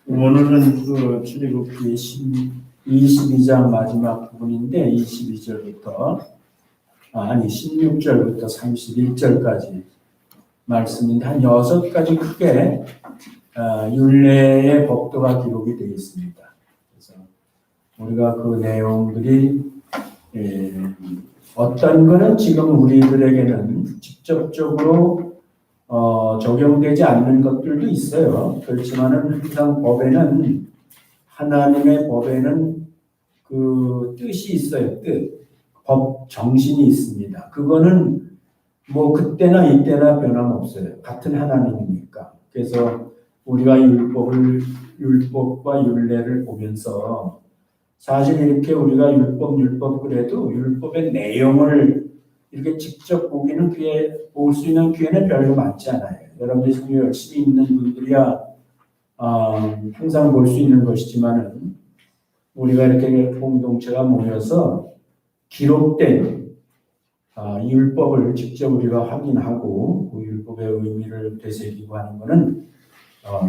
오늘은 그 출애굽기 22장 마지막 부분인데 22절부터 16절부터 31절까지 말씀인데 한 6가지 크게 율례의 법도가 기록이 되어 있습니다. 그래서 우리가 그 내용들이 어떤 거는 지금 우리들에게는 직접적으로 적용되지 않는 것들도 있어요. 그렇지만은 항상 법에는, 하나님의 법에는 그 뜻이 있어요. 법 정신이 있습니다. 그거는 뭐 그때나 이때나 변함없어요. 같은 하나님이니까. 그래서 우리가 율법과 율례를 보면서 사실 이렇게 우리가 율법 그래도 율법의 내용을 이렇게 직접 볼 수 있는 기회는 별로 많지 않아요. 여러분들이 성경 열심히 읽는 분들이야 항상 볼 수 있는 것이지만은 우리가 이렇게 공동체가 모여서 기록된 율법을 직접 우리가 확인하고 그 율법의 의미를 되새기고 하는 것은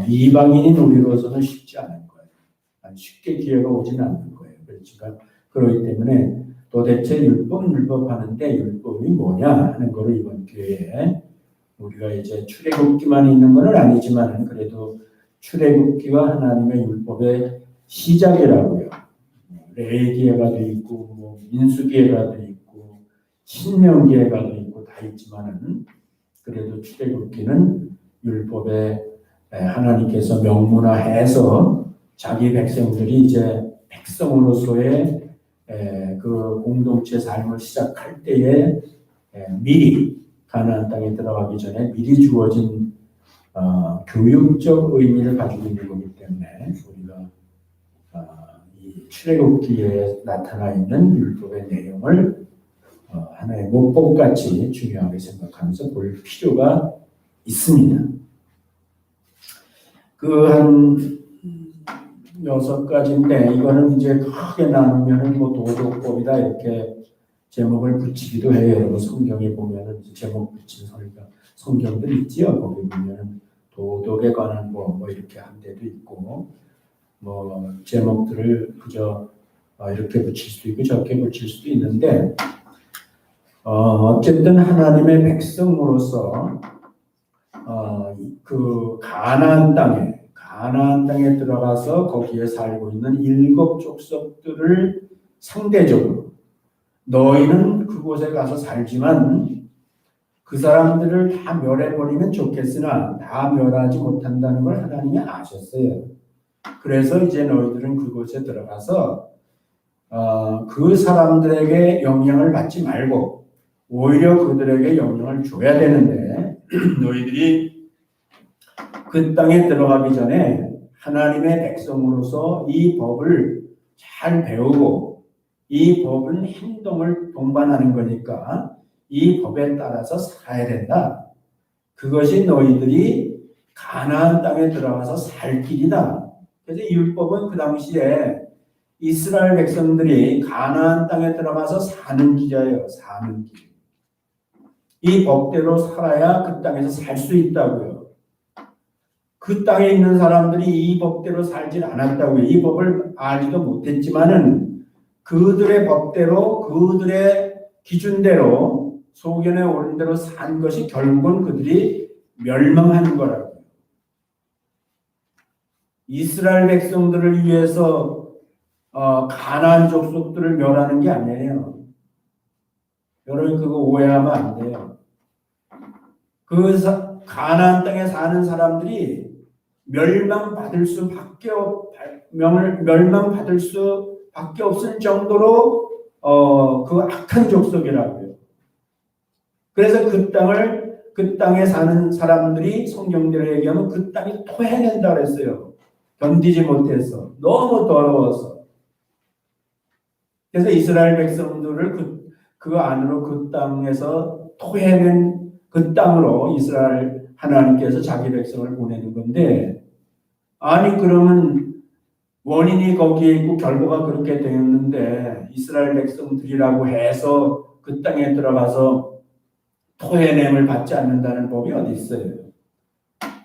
이방인인 우리로서는 쉽지 않은 거예요. 쉽게 기회가 오지는 않는 거예요. 그렇기 때문에 도대체 율법 하는데 율법이 뭐냐 하는 거를 이번 기회에 우리가 이제 출애굽기만 있는 건 아니지만 그래도 출애굽기가 하나님의 율법의 시작이라고요. 레위기에가도 있고 뭐 민수기에가도 있고 신명기에가도 있고 다 있지만은 그래도 출애굽기는 율법에 하나님께서 명문화해서 자기 백성들이 이제 백성으로서의 그 공동체 삶을 시작할 때에 미리 가나안 땅에 들어가기 전에 미리 주어진 교육적 의미를 가지고 있는 거기 때문에 우리가 이 출애굽기에 나타나 있는 율법의 내용을 하나의 목법같이 중요하게 생각하면서 볼 필요가 있습니다. 한 6가지인데 이거는 이제 크게 나누면은 뭐 도덕법이다 이렇게 제목을 붙이기도 해요. 여러분 성경에 보면은 제목 붙인 성경들 있지요. 거기 보면은 도덕에 관한 뭐 이렇게 한 데도 있고 뭐 제목들을 그저 이렇게 붙일 수도 있고 저렇게 붙일 수도 있는데 어쨌든 하나님의 백성으로서 그 가나안 땅에 들어가서 거기에 살고 있는 7 족속들을 상대적으로 너희는 그곳에 가서 살지만 그 사람들을 다 멸해버리면 좋겠으나 다 멸하지 못한다는 걸 하나님이 아셨어요. 그래서 이제 너희들은 그곳에 들어가서 그 사람들에게 영향을 받지 말고 오히려 그들에게 영향을 줘야 되는데 너희들이 그 땅에 들어가기 전에 하나님의 백성으로서 이 법을 잘 배우고 이 법은 행동을 동반하는 거니까 이 법에 따라서 살아야 된다. 그것이 너희들이 가나안 땅에 들어가서 살 길이다. 그래서 이 율법은 그 당시에 이스라엘 백성들이 가나안 땅에 들어가서 사는 길이에요. 사는 길. 이 법대로 살아야 그 땅에서 살 수 있다고요. 그 땅에 있는 사람들이 이 법대로 살질 않았다고요. 이 법을 알지도 못했지만은 그들의 법대로 그들의 기준대로 소견에 오른 대로 산 것이 결국은 그들이 멸망하는 거라고요. 이스라엘 백성들을 위해서 가나안 족속들을 멸하는 게 아니에요. 여러분 그거 오해하면 안 돼요. 가나안 땅에 사는 사람들이 멸망받을 수밖에 없을 정도로 그 악한 족속이라고요. 그래서 그 땅에 사는 사람들이 성경대로 얘기하면 그 땅이 토해낸다 그랬어요. 견디지 못해서 너무 더러워서. 그래서 이스라엘 백성들을 그 안으로 그 땅에서 토해낸 그 땅으로 이스라엘 하나님께서 자기 백성을 보내는 건데 아니 그러면 원인이 거기에 있고 결과가 그렇게 되었는데 이스라엘 백성들이라고 해서 그 땅에 들어가서 토해냄을 받지 않는다는 법이 어디 있어요?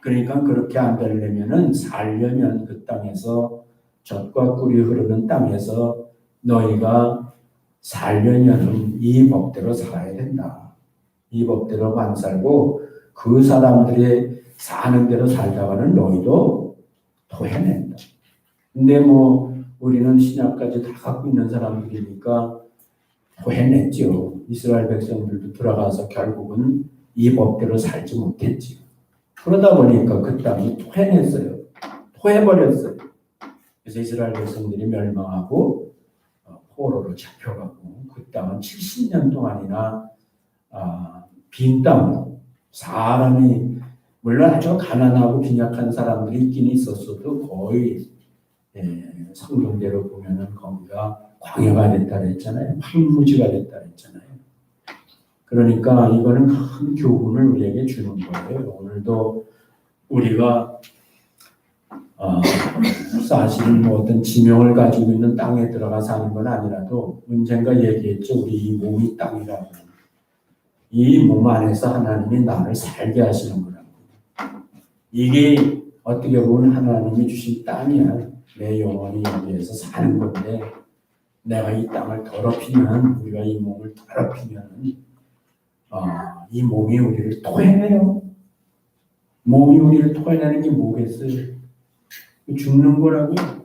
그러니까 그렇게 안 되려면은 살려면 그 땅에서 젖과 꿀이 흐르는 땅에서 너희가 살려면은 이 법대로 살아야 된다. 이 법대로 안 살고 그 사람들이 사는 대로 살다가는 너희도 토해낸다. 근데 뭐 우리는 신약까지 다 갖고 있는 사람들이니까 토해냈죠. 이스라엘 백성들도 들어가서 결국은 이 법대로 살지 못했지요. 그러다 보니까 그 땅이 토해냈어요. 토해버렸어요. 그래서 이스라엘 백성들이 멸망하고 포로로 잡혀가고 그 땅은 70년 동안이나 빈 땅으로 사람이 물론 아주 가난하고 빈약한 사람들이 있긴 있었어도 거의 성경대로 보면은 거기가 광야가 됐다 그랬잖아요. 황무지가 됐다 그랬잖아요. 그러니까 이거는 큰 교훈을 우리에게 주는 거예요. 오늘도 우리가 사실 뭐 어떤 지명을 가지고 있는 땅에 들어가 사는 건 아니라도 언젠가 얘기했죠. 우리 이 몸이 땅이라고. 이 몸 안에서 하나님이 나를 살게 하시는 거라고. 이게 어떻게 보면 하나님이 주신 땅이야. 내 영혼이 여기에서 사는 건데 내가 이 땅을 더럽히면 우리가 이 몸을 더럽히면 이 몸이 우리를 토해내요. 몸이 우리를 토해내는 게 뭐겠어요? 죽는 거라고요.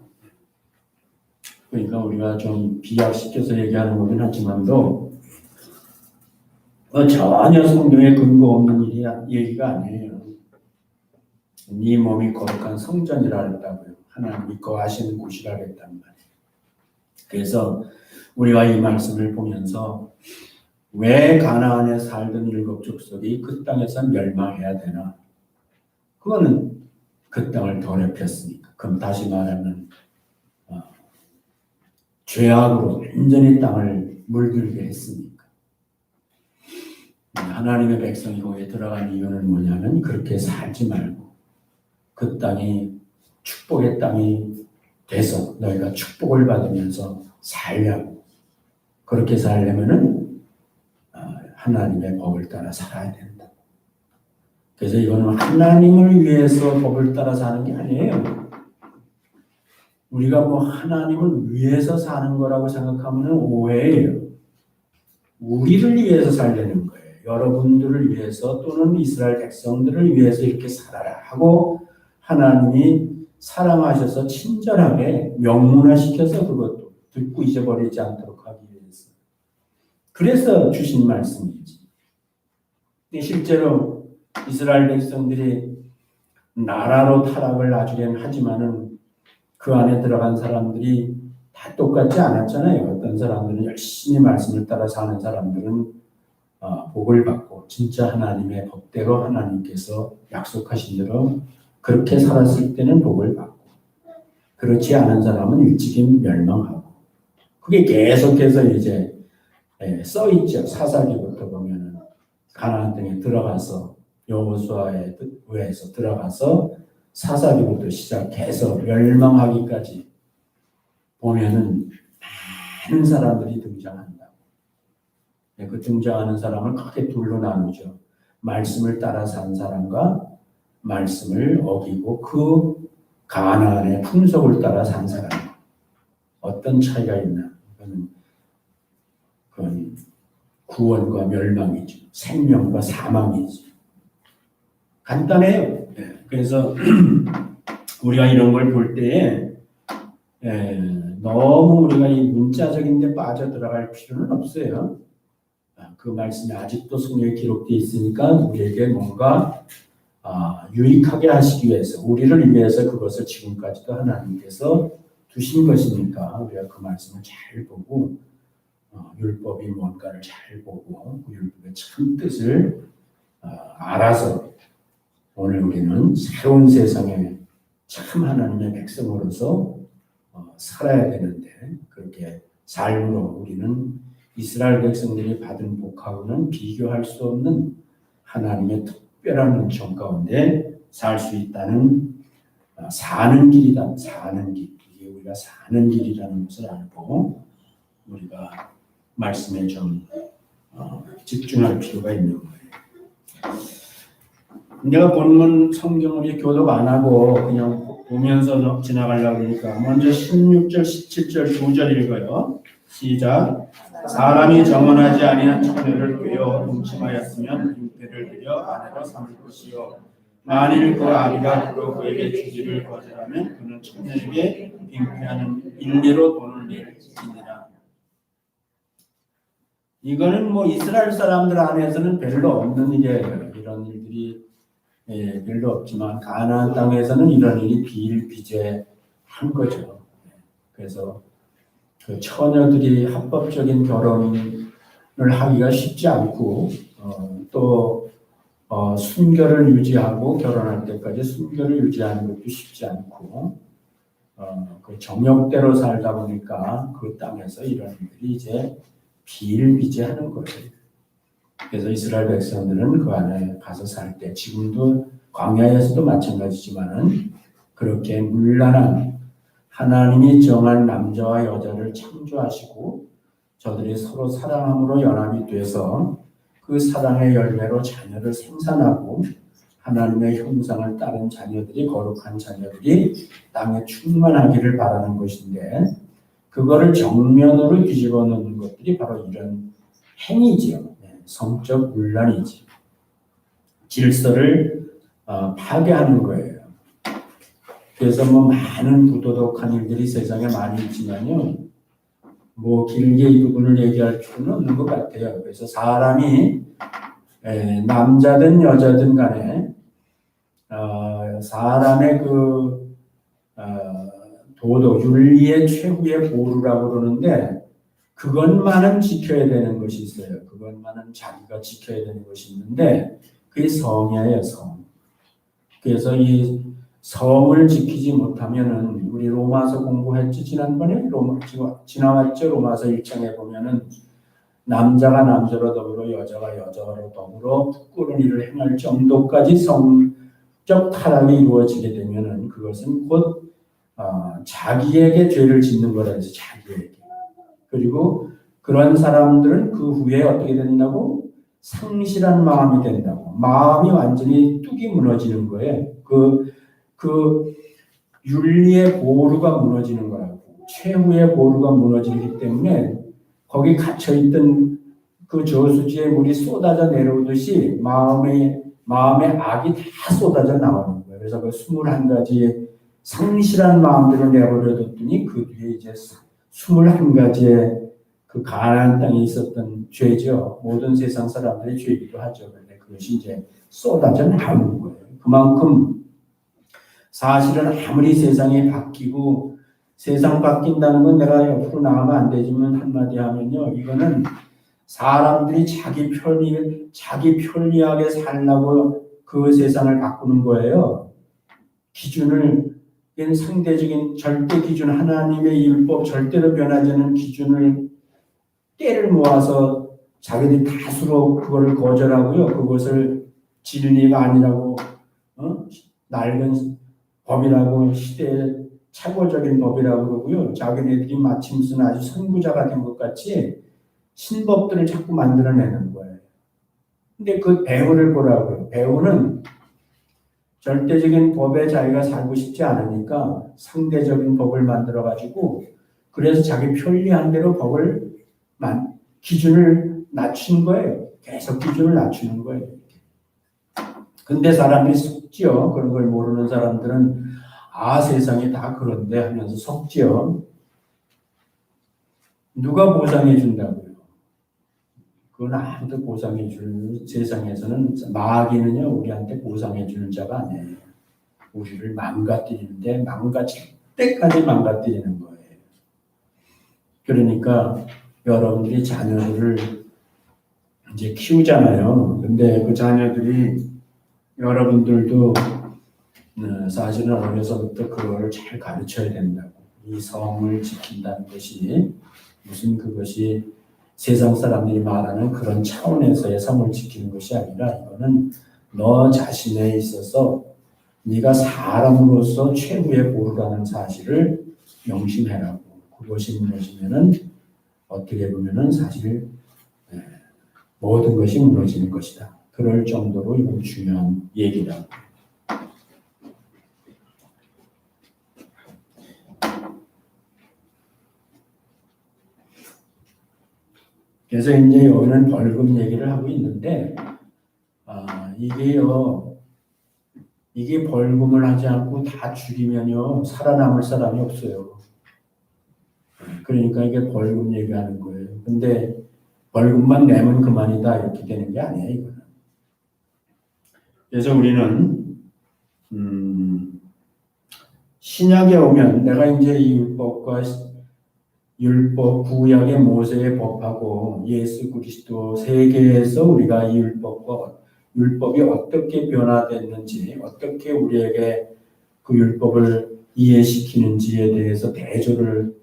그러니까 우리가 좀 비약시켜서 얘기하는 거긴 하지만도 전혀 성경에 근거 없는 얘기가 아니에요. 네 몸이 거룩한 성전이라 했다고요. 하나님이 거하시는 곳이라 했단 말이에요. 그래서 우리가 이 말씀을 보면서 왜 가나안에 살던 일곱 족속이 그 땅에서 멸망해야 되나? 그거는 그 땅을 더럽혔으니까. 그럼 다시 말하면 죄악으로 완전히 땅을 물들게 했으니까. 하나님의 백성이 거기에 들어간 이유는 뭐냐면 그렇게 살지 말고 그 땅이 축복의 땅이 돼서 너희가 축복을 받으면서 살려고. 그렇게 살려면은 하나님의 법을 따라 살아야 된다. 그래서 이거는 하나님을 위해서 법을 따라 사는 게 아니에요. 우리가 뭐 하나님을 위해서 사는 거라고 생각하면 오해예요. 우리를 위해서 살려는 거예요. 여러분들을 위해서 또는 이스라엘 백성들을 위해서 이렇게 살아라 하고 하나님이 사랑하셔서 친절하게 명문화시켜서 그것도 듣고 잊어버리지 않도록 하기 위해서. 그래서 주신 말씀이지. 근데 실제로 이스라엘 백성들이 나라로 타락을 나중엔 하지만은 그 안에 들어간 사람들이 다 똑같지 않았잖아요. 어떤 사람들은 열심히 말씀을 따라 사는 사람들은 복을 받고 진짜 하나님의 법대로 하나님께서 약속하신 대로 그렇게 살았을 때는 복을 받고 그렇지 않은 사람은 일찍이 멸망하고 그게 계속해서 이제 써 있죠. 사사기부터 보면은 가나안 땅에 들어가서 여호수아에 의해서 들어가서 사사기부터 시작해서 멸망하기까지 보면은 많은 사람들이 등장한다. 그 등장하는 사람을 크게 둘로 나누죠. 말씀을 따라 산 사람과 말씀을 어기고 그 가나안의 풍속을 따라 산 사람. 어떤 차이가 있나? 그건 구원과 멸망이죠. 생명과 사망이죠. 간단해요. 그래서 우리가 이런 걸 볼 때에 너무 우리가 이 문자적인 데 빠져들어갈 필요는 없어요. 그 말씀이 아직도 성경에 기록되어 있으니까 우리에게 뭔가 유익하게 하시기 위해서 우리를 위해서 그것을 지금까지도 하나님께서 두신 것이니까 우리가 그 말씀을 잘 보고 율법이 뭔가를 잘 보고 그 율법의 참 뜻을 알아서 오늘 우리는 새로운 세상에 참 하나님의 백성으로서 살아야 되는데 그렇게 삶으로 우리는 이스라엘 백성들이 받은 복하고는 비교할 수 없는 하나님의 특별한 은총 가운데 살 수 있다는 사는 길이다. 사는 길. 이게 우리가 사는 길이라는 것을 알고 우리가 말씀에 좀 집중할 필요가 있는 거예요. 내가 본문 성경을 교독 안 하고 그냥 보면서 지나가려고 그러니까 먼저 16절, 17절 2절 읽어요. 시작. 사람이 정언하지 아니한 처녀를 꿰어 동침하였으면 빙패를 들여 아내로 삼을 것이요. 만일 그 아비가 그에게 주기를 거절하면 그는 처녀에게 빙패하는 일례로 돈을 낼지니라. 이거는 뭐 이스라엘 사람들 안에서는 별로 없는 일이에요. 이런 일들이 별로 없지만 가나안 땅에서는 이런 일이 비일비재한 거죠. 그래서 그 처녀들이 합법적인 결혼을 하기가 쉽지 않고 또 순결을 유지하고 결혼할 때까지 순결을 유지하는 것도 쉽지 않고 그 정욕대로 살다 보니까 그 땅에서 이런 일들이 이제 비일비재하는 거예요. 그래서 이스라엘 백성들은 그 안에 가서 살 때 지금도 광야에서도 마찬가지지만은 그렇게 문란한 하나님이 정한 남자와 여자를 창조하시고 저들이 서로 사랑함으로 연합이 돼서 그 사랑의 열매로 자녀를 생산하고 하나님의 형상을 따른 자녀들이 거룩한 자녀들이 땅에 충만하기를 바라는 것인데 그거를 정면으로 뒤집어 놓는 것들이 바로 이런 행위지요. 성적 문란이지. 질서를 파괴하는 거예요. 그래서 뭐 많은 부도덕한 일들이 세상에 많이 있지만요. 뭐 길게 이 부분을 얘기할 필요는 없는 것 같아요. 그래서 사람이 남자든 여자든 간에 사람의 그 도덕, 윤리의 최후의 보루라고 그러는데 그것만은 지켜야 되는 것이 있어요. 그것만은 자기가 지켜야 되는 것이 있는데 그게 성이에요, 성. 그래서 이 성을 지키지 못하면은 우리 로마서 공부했지 지난번에 지나왔죠. 로마서 1장에 보면은 남자가 남자로 더불어 여자가 여자로 더불어 부끄러운 일을 행할 정도까지 성적 타락이 이루어지게 되면은 그것은 곧 자기에게 죄를 짓는 거라 해서 자기에게. 그리고 그런 사람들은 그 후에 어떻게 된다고? 상실한 마음이 된다고. 마음이 완전히 뚝이 무너지는 거예요. 그 윤리의 보루가 무너지는 거라고. 최후의 보루가 무너지기 때문에 거기 갇혀있던 그 저수지에 물이 쏟아져 내려오듯이 마음의 악이 다 쏟아져 나오는 거예요. 그래서 그 21가지의 상실한 마음들을 내버려뒀더니 그 뒤에 이제 21가지의 그 가나안 땅에 있었던 죄죠. 모든 세상 사람들의 죄이기도 하죠. 그런데 그것이 이제 쏟아져 나오는 거예요. 그만큼 사실은 아무리 세상이 바뀌고 세상 바뀐다는 건 내가 옆으로 나가면 안 되지만 한마디 하면요. 이거는 사람들이 자기 편리하게 살라고 그 세상을 바꾸는 거예요. 기준을 상대적인 절대 기준 하나님의 율법 절대로 변하지 않는 기준을 때를 모아서 자기들이 다수로 그거를 거절하고요. 그것을 진리가 아니라고 낡은 법이라고 시대의 최고적인 법이라고 그러고요. 자기네들이 마치 무슨 아주 선구자가 된 것 같이 신법들을 자꾸 만들어내는 거예요. 근데 그 배우를 보라고요. 배우는 절대적인 법에 자기가 살고 싶지 않으니까 상대적인 법을 만들어가지고 그래서 자기 편리한 대로 기준을 낮추는 거예요. 계속 기준을 낮추는 거예요. 근데 사람들이 속지요. 그런 걸 모르는 사람들은 세상이 다 그런데 하면서 속지요. 누가 보상해 준다고요? 그건 아무도 보상해 줄 세상에서는 마귀는요 우리한테 보상해 주는 자가 아니에요. 우리를 망가뜨리는데 망가질 때까지 망가뜨리는 거예요. 그러니까 여러분들이 자녀들을 이제 키우잖아요. 근데 그 자녀들이 여러분들도 사실은 어려서부터 그거를 잘 가르쳐야 된다고. 이 성을 지킨다는 것이 무슨 그것이 세상 사람들이 말하는 그런 차원에서의 성을 지키는 것이 아니라 이거는 너 자신에 있어서 네가 사람으로서 최후의 보루라는 사실을 명심해라고. 그것이 무너지면은 어떻게 보면은 사실 모든 것이 무너지는 것이다. 그럴 정도로 이건 중요한 얘기다. 그래서 이제 여기는 벌금 얘기를 하고 있는데, 이게 벌금을 하지 않고 다 죽이면요 살아남을 사람이 없어요. 그러니까 이게 벌금 얘기하는 거예요. 근데 벌금만 내면 그만이다 이렇게 되는 게 아니에요, 이거는. 그래서 우리는 신약에 오면 내가 이제 이 율법 구약의 모세의 법하고 예수 그리스도 세계에서 우리가 이 율법이 어떻게 변화됐는지, 어떻게 우리에게 그 율법을 이해시키는지에 대해서 대조를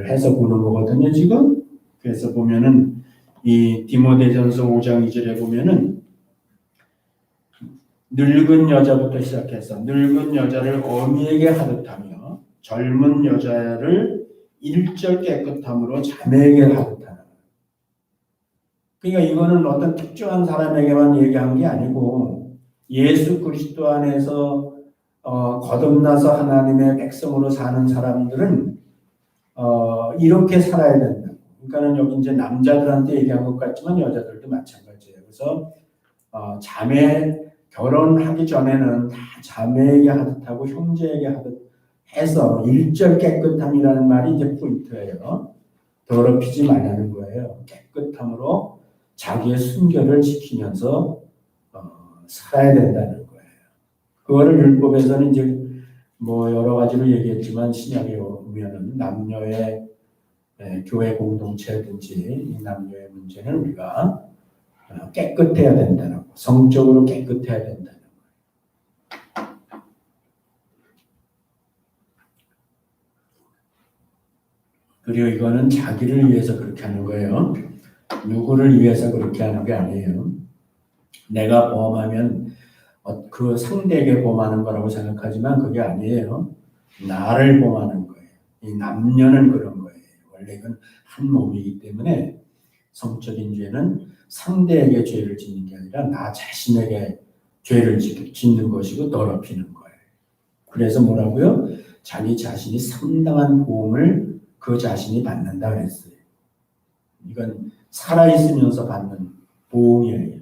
해서 보는 거거든요, 지금. 그래서 보면은 이 디모데전서 5장 2절에 보면은 늙은 여자부터 시작해서 늙은 여자를 어미에게 하듯 하며 젊은 여자를 일절 깨끗함으로 자매에게 하듯 하라. 그러니까 이거는 어떤 특정한 사람에게만 얘기한 게 아니고 예수 그리스도 안에서 거듭나서 하나님의 백성으로 사는 사람들은 이렇게 살아야 된다. 그러니까는 여기 이제 남자들한테 얘기한 것 같지만 여자들도 마찬가지예요. 그래서 결혼하기 전에는 다 자매에게 하듯 하고 형제에게 하듯 해서 일절 깨끗함이라는 말이 이제 포인트예요. 더럽히지 말라는 거예요. 깨끗함으로 자기의 순결을 지키면서 살아야 된다는 거예요. 그거를 율법에서는 이제 뭐 여러 가지로 얘기했지만 신약에 오면은 남녀의 교회 공동체든지 이 남녀의 문제는 우리가 깨끗해야 된다는 거, 성적으로 깨끗해야 된다는 거. 그리고 이거는 자기를 위해서 그렇게 하는 거예요. 누구를 위해서 그렇게 하는 게 아니에요. 내가 범하면 그 상대에게 범하는 거라고 생각하지만 그게 아니에요. 나를 범하는 거예요. 이 남녀는 그런 거예요. 원래 이건 한 몸이기 때문에 성적인 죄는 상대에게 죄를 짓는 게 아니라 나 자신에게 죄를 짓는 것이고 더럽히는 거예요. 그래서 뭐라고요? 자기 자신이 상당한 보험을 그 자신이 받는다 그랬어요. 이건 살아있으면서 받는 보험이에요.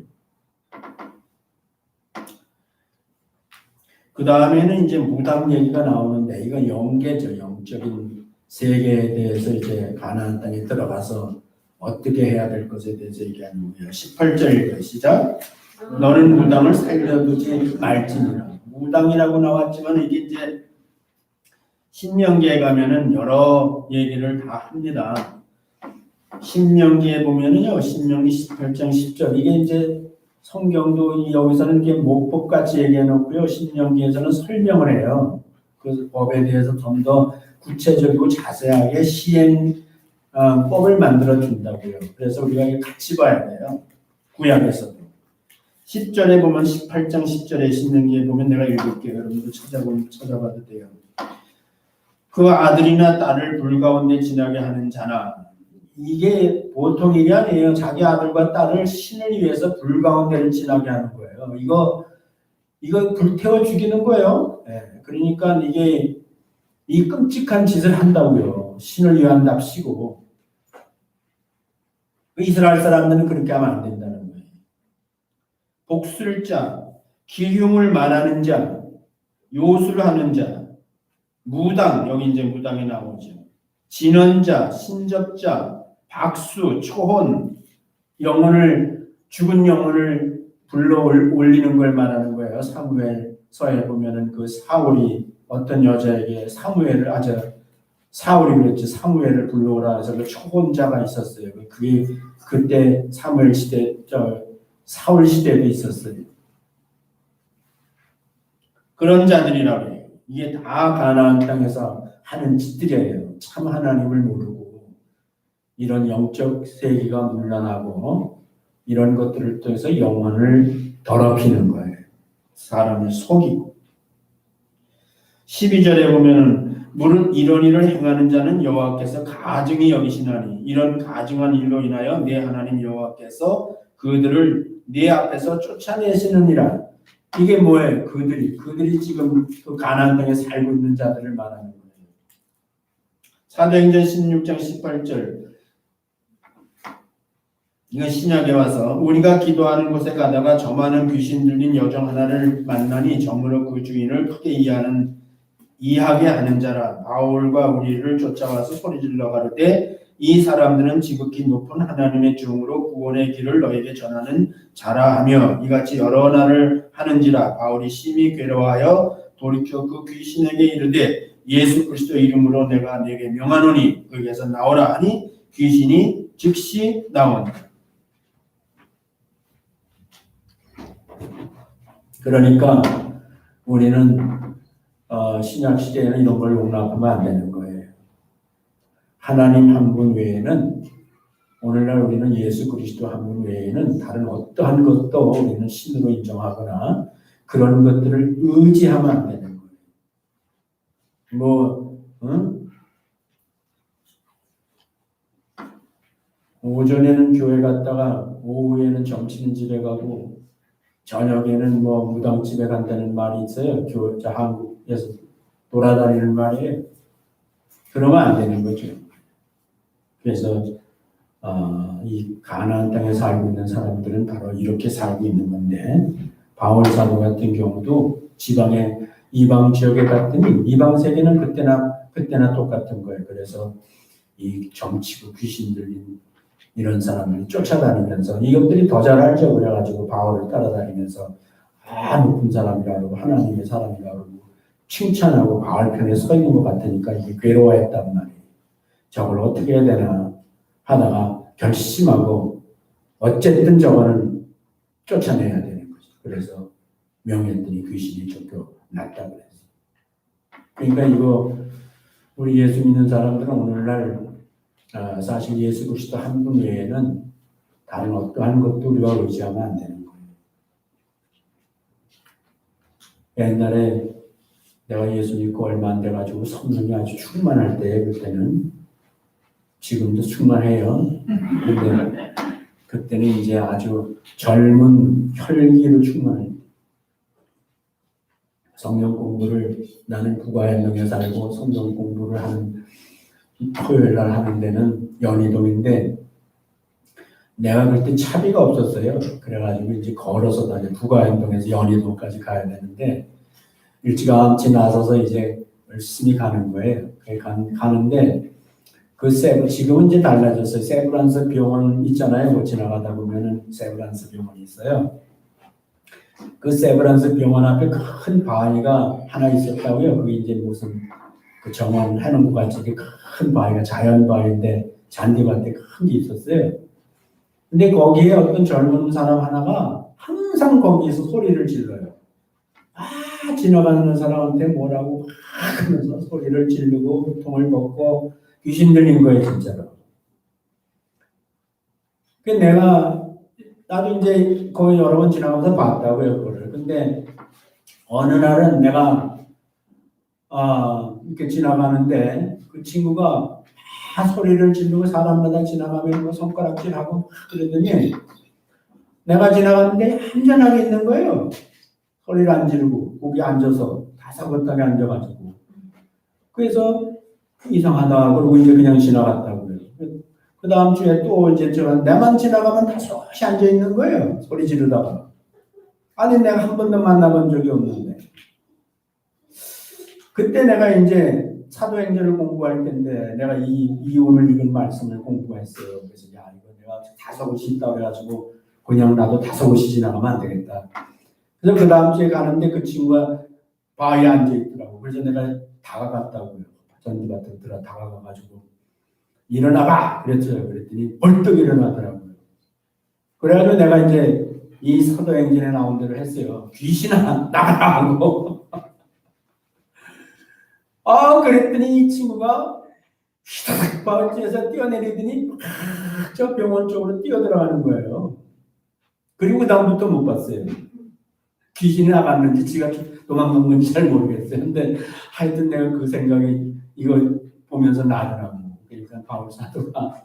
그 다음에는 이제 무당 얘기가 나오는데 이건 영계죠. 영적인 세계에 대해서 이제 가나안 땅에 들어가서 어떻게 해야 될 것에 대해서 얘기하는 거예요. 18절 시작. 너는 무당을 살려두지 말지니라. 무당이라고 나왔지만 이게 이제 신명기에 가면은 여러 얘기를 다 합니다. 신명기에 보면은요, 신명기 18장 10절 이게 이제 성경도 여기서는 이게 목법같이 얘기해 놓고요, 신명기에서는 설명을 해요. 그 법에 대해서 좀 더 구체적이고 자세하게 시행법을 만들어 준다고요. 그래서 우리가 같이 봐야 돼요. 구약에서도 10절에 보면 18장 10절에 신명기에 보면 내가 읽을게요. 여러분도 찾아봐도 돼요. 그 아들이나 딸을 불 가운데 지나게 하는 자나, 이게 보통 일이 아니에요. 자기 아들과 딸을 신을 위해서 불 가운데를 지나게 하는 거예요. 이거 불태워 죽이는 거예요. 네. 그러니까 이게 이 끔찍한 짓을 한다고요. 신을 위한답시고. 이스라엘 사람들은 그렇게 하면 안 된다는 거예요. 복술자, 기흉을 말하는 자, 요술을 하는 자, 무당, 여기 이제 무당이 나오죠. 진언자, 신접자, 박수, 초혼, 죽은 영혼을 불러 올리는 걸 말하는 거예요. 사무엘서에 보면은 그 사울이 어떤 여자에게 사울이 그랬지, 사무엘을 불러오라 해서 그 초혼자가 있었어요. 그게 그때 사울 시대도 있었어요. 그런 자들이라고 해요. 이게 다 가나안 땅에서 하는 짓들이에요. 참 하나님을 모르고 이런 영적 세계가 문란하고 이런 것들을 통해서 영혼을 더럽히는 거예요. 사람을 속이고. 12절에 보면 무릇 이런 일을 행하는 자는 여호와께서 가증히 여기시나니 이런 가증한 일로 인하여 내 하나님 여호와께서 그들을 네 앞에서 쫓아내시느니라. 이게 뭐예요? 그들이 지금 그 가나안 땅에 살고 있는 자들을 말하는 거예요. 사도행전 16장 18절. 이건 신약에 와서 우리가 기도하는 곳에 가다가 저 많은 귀신 들린 여종 하나를 만나니 저물어 그 주인을 크게 이해하게 하는 자라. 바울과 우리를 쫓아와서 소리질러 가로되 이 사람들은 지극히 높은 하나님의 종으로 구원의 길을 너에게 전하는 자라 하며 이같이 여러 날을 하는지라. 바울이 심히 괴로워하여 돌이켜 그 귀신에게 이르되 예수 그리스도 이름으로 내가 네게 명하노니 거기에서 나오라 하니 귀신이 즉시 나온다. 그러니까 우리는 신약 시대에는 이런 걸 용납하면 안 되는 거예요. 하나님 한 분 외에는, 오늘날 우리는 예수 그리스도 한 분 외에는 다른 어떠한 것도 우리는 신으로 인정하거나 그런 것들을 의지하면 안 되는 거예요. 오전에는 교회 갔다가 오후에는 정치는 집에 가고 저녁에는 무당집에 간다는 말이 있어요. 한국에서 돌아다니는 말이에요. 그러면 안 되는 거죠. 그래서 이 가나안 땅에 살고 있는 사람들은 바로 이렇게 살고 있는 건데, 바울 사도 같은 경우도 지방의 이방 지역에 갔더니 이방 세계는 그때나 똑같은 거예요. 그래서 이 정치고 귀신 들린 이런 사람들이 쫓아다니면서 이것들이 더 잘 알죠. 그래가지고 바울을 따라다니면서 높은 사람이라고 하나님의 사람이라고 칭찬하고 바울 편에 서 있는 것 같으니까 이게 괴로워했단 말이에요. 저걸 어떻게 해야 되나 하다가 결심하고 어쨌든 저거는 쫓아내야 되는 거죠. 그래서 명했더니 귀신이 쫓겨났다고 그랬어요. 그러니까 이거 우리 예수 믿는 사람들은 오늘날 사실 예수 그리스도 한 분 외에는 다른 어떠한 것도 우리가 의지하면 안 되는 거예요. 옛날에 내가 예수 믿고 얼마 안 돼가지고 성령이 아주 충만할 때, 그때는 지금도 충만해요. 근데 그때는 이제 아주 젊은 혈기로 충만해요. 성경 공부를, 나는 북아현동에 살고 성경 공부를 하는 토요일 날 하는 데는 연희동인데, 내가 그때 차비가 없었어요. 그래가지고 이제 걸어서 다니 북아현동에서 연희동까지 가야 되는데 일찌감치 나서서 이제 열심히 가는 거예요. 가는데 지금은 이제 달라졌어요. 세브란스 병원 있잖아요. 지나가다 보면은 세브란스 병원이 있어요. 그 세브란스 병원 앞에 큰 바위가 하나 있었다고요. 그게 이제 무슨 그 정원 해놓은 것 같이 큰 바위가 자연 바위인데 잔디밭에 큰 게 있었어요. 근데 거기에 어떤 젊은 사람 하나가 항상 거기에서 소리를 질러요. 지나가는 사람한테 뭐라고 하면서 소리를 지르고 고통을 벗고 귀신 들린 거예요, 진짜로. 나도 이제 거기 여러 번 지나가면서 봤다고요, 그거를. 근데 어느 날은 내가 이렇게 지나가는데 그 친구가 소리를 지르고 사람마다 지나가면 손가락질하고 그러더니 내가 지나갔는데 얌전하게 있는 거예요. 소리를 안 지르고 거기 앉아서 다사고땅에 앉아가지고. 그래서 이상하다 그러고 이제 그냥 지나갔다고요. 그 다음 주에 또 이제 내만 지나가면 다소시 앉아 있는 거예요. 소리 지르다가. 아니 내가 한 번도 만나본 적이 없는데. 그때 내가 이제 사도행전을 공부할 텐데 내가 오늘 읽은 말씀을 공부했어요. 그래서 이거 내가 다소곳이 있다고 그래가지고 그냥 나도 다소곳이 지나가면 안 되겠다. 그래서 그 다음 주에 가는데 그 친구가 바위에 앉아 있더라고. 그래서 내가 다가갔다고요. 전주밭으로 다가가가지고 일어나봐! 그랬어요. 그랬더니 벌떡 일어나더라고요. 그래가지고 내가 이제 이 사도행전에 나온 대로 했어요. 귀신아 나가라 하고. 그랬더니 이 친구가 휘덕 바위에서 뛰어내리더니 저 병원 쪽으로 뛰어들어가는 거예요. 그리고 다음부터 못 봤어요. 귀신이 나갔는지 지가 도망간 건지 잘 모르겠어요. 근데 하여튼 내가 그 생각이 이걸 보면서 나더라고. 그러니까 바울 사도가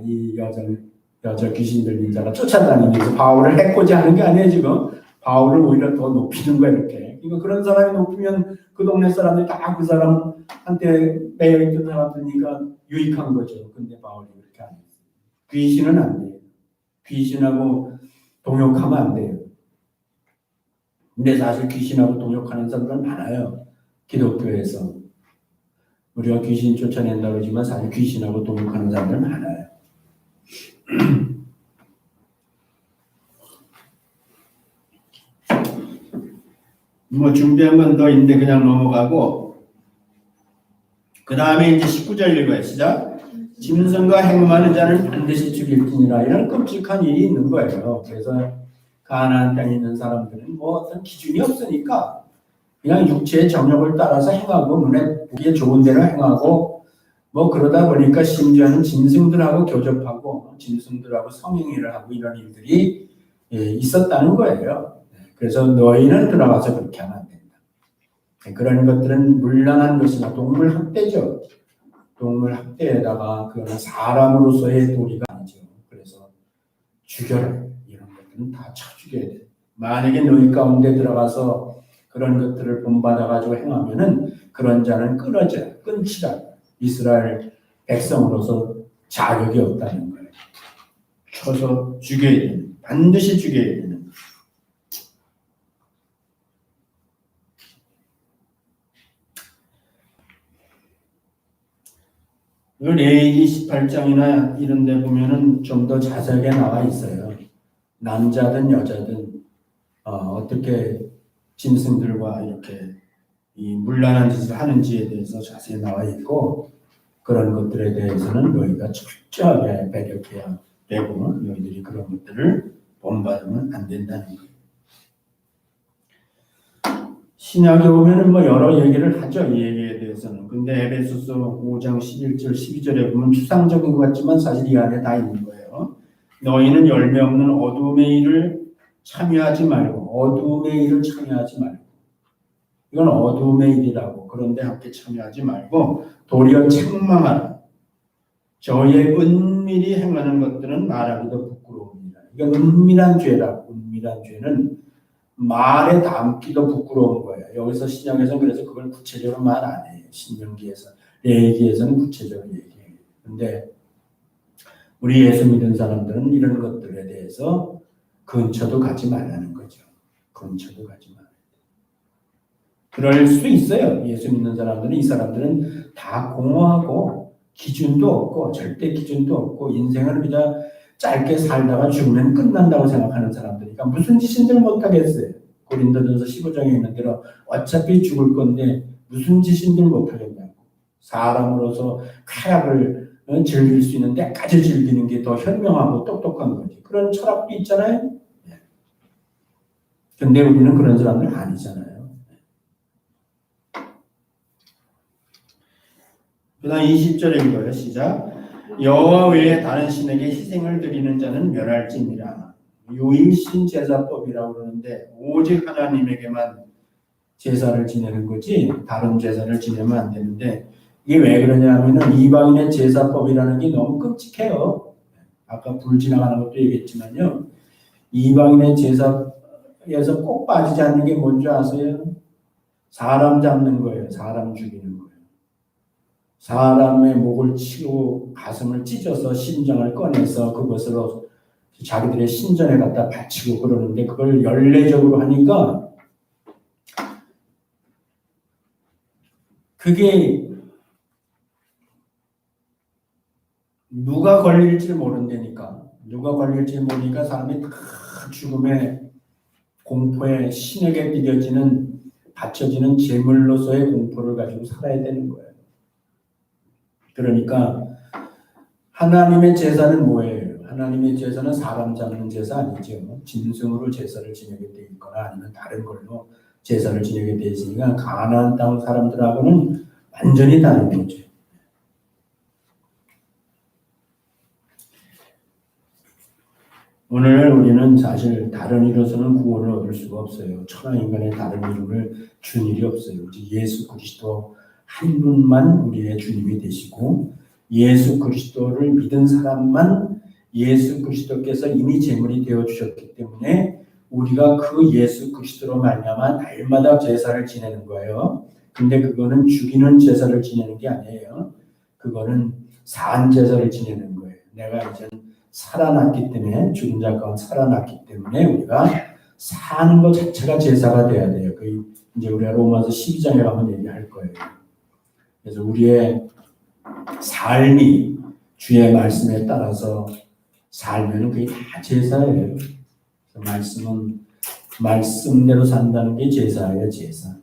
이 여정을 여자 귀신 들린 자가 쫓아다니면서 바울을 해코지 하는 게 아니에요. 지금 바울을 오히려 더 높이는 거예요. 이렇게. 그러니까 그런 사람이 높으면 그 동네 사람들이 다 그 사람한테 매여있던 사람들이니까 유익한 거죠. 근데 바울이 그렇게 안 해요. 귀신은 안 돼요. 귀신하고 동역하면 안 돼요. 근데 사실 귀신하고 동역하는 사람들 많아요. 기독교에서. 우리가 귀신 쫓아낸다고 그러지만 사실 귀신하고 동역하는 사람들 많아요. 뭐 준비한 건 더 있는데 그냥 넘어가고, 그 다음에 이제 19절 읽어요. 시작. 짐승과 행음하는 자는 반드시 죽일지니라. 이런 끔찍한 일이 있는 거예요. 그래서 가나안 땅에 있는 사람들은 뭐 어떤 기준이 없으니까 그냥 육체의 정욕을 따라서 행하고 눈에 보기에 좋은 대로 행하고 뭐 그러다 보니까 심지어는 짐승들하고 교접하고 짐승들하고 성행위를 하고 이런 일들이 있었다는 거예요. 그래서 너희는 들어가서 그렇게 하면 안 된다. 그런 것들은 물란한 것이나 동물 학대죠. 동물 학대에다가 그거는 사람으로서의 도리가 아니죠. 그래서 죽여라. 이런 것들은 다 쳐 죽여야 돼. 만약에 너희 가운데 들어가서 그런 것들을 본받아가지고 행하면은 그런 자는 끊치라. 이스라엘 백성으로서 자격이 없다는 거예요. 쳐서 죽여야 되는, 반드시 죽여야 되는. 레위기 18장이나 이런 데 보면은 좀 더 자세하게 나와 있어요. 남자든 여자든 어떻게 짐승들과 이렇게 이 문란한 짓을 하는지에 대해서 자세히 나와 있고, 그런 것들에 대해서는 너희가 철저하게 배격해야 되고 너희들이 그런 것들을 본받으면 안 된다는 거예요. 신약에 보면은 뭐 여러 얘기를 하죠. 이 얘기에 대해서는. 근데 에베소서 5장 11절 12절에 보면 추상적인 것 같지만 사실 이 안에 다 있는 거예요. 너희는 열매 없는 어둠의 일을 참여하지 말고, 이건 어둠의 일이라고. 그런데 함께 참여하지 말고 도리어 책망하라. 저의 은밀히 행하는 것들은 말하기도 부끄러웁니다. 이건 은밀한 죄라고. 은밀한 죄는 말에 담기도 부끄러운 거예요. 여기서 신약에서 그래서 그걸 구체적으로 말 안 해요. 신명기에서, 레위기에서는 구체적으로 얘기해요. 그런데 우리 예수 믿는 사람들은 이런 것들에 대해서 근처도 가지 말라는 거죠. 근처도 가지 말아야 돼. 그럴 수 있어요. 예수 믿는 사람들은, 이 사람들은 다 공허하고 기준도 없고 절대 기준도 없고 인생을 그냥 짧게 살다가 죽으면 끝난다고 생각하는 사람들이니까 무슨 짓인들 못하겠어요. 고린도전서 15장에 있는 대로 어차피 죽을 건데 무슨 짓인들 못하겠냐고. 사람으로서 쾌락을 즐길 수 있는 데까지 즐기는 게 더 현명하고 똑똑한 거지. 그런 철학도 있잖아요. 근데 우리는 그런 사람들 아니잖아요. 그 다음 20절에 읽어요. 시작. 여호와 외에 다른 신에게 희생을 드리는 자는 멸할지니라. 유일신 제사법이라고 그러는데 오직 하나님에게만 제사를 지내는 거지 다른 제사를 지내면 안 되는데, 이게 왜 그러냐면은 이방인의 제사법이라는 게 너무 끔찍해요. 아까 불 지나가는 것도 얘기했지만요. 이방인의 제사에서 꼭 빠지지 않는 게 뭔지 아세요? 사람 잡는 거예요. 사람 죽이는 거예요. 사람의 목을 치고 가슴을 찢어서 심장을 꺼내서 그것으로 자기들의 신전에 갖다 바치고 그러는데, 그걸 연례적으로 하니까 그게 누가 걸릴지 모른다니까. 누가 걸릴지 모르니까 사람이 다 죽음의 공포에 신에게 바쳐지는 제물로서의 공포를 가지고 살아야 되는 거예요. 그러니까 하나님의 제사는 뭐예요? 하나님의 제사는 사람 잡는 제사 아니죠. 짐승으로 제사를 지내게 돼 있거나 아니면 다른 걸로 제사를 지내게 돼 있으니까 가나안 땅 사람들하고는 완전히 다른 거죠. 오늘 우리는 사실 다른 이로서는 구원을 얻을 수가 없어요. 천하인간의 다른 이름을 준 일이 없어요. 예수 그리스도 한 분만 우리의 주님이 되시고 예수 그리스도를 믿은 사람만 예수 그리스도께서 이미 제물이 되어 주셨기 때문에 우리가 그 예수 그리스도로 말미암아 날마다 제사를 지내는 거예요. 근데 그거는 죽이는 제사를 지내는 게 아니에요. 그거는 산 제사를 지내는 거예요. 내가 이제 살아났기 때문에 죽은 자 가운데 살아났기 때문에 우리가 사는 것 자체가 제사가 돼야 돼요. 그 이제 우리가 로마서 12장에 가면 얘기할 거예요. 그래서 우리의 삶이 주의 말씀에 따라서 살면 그게 다 제사예요. 말씀은 말씀대로 산다는 게 제사예요, 제사.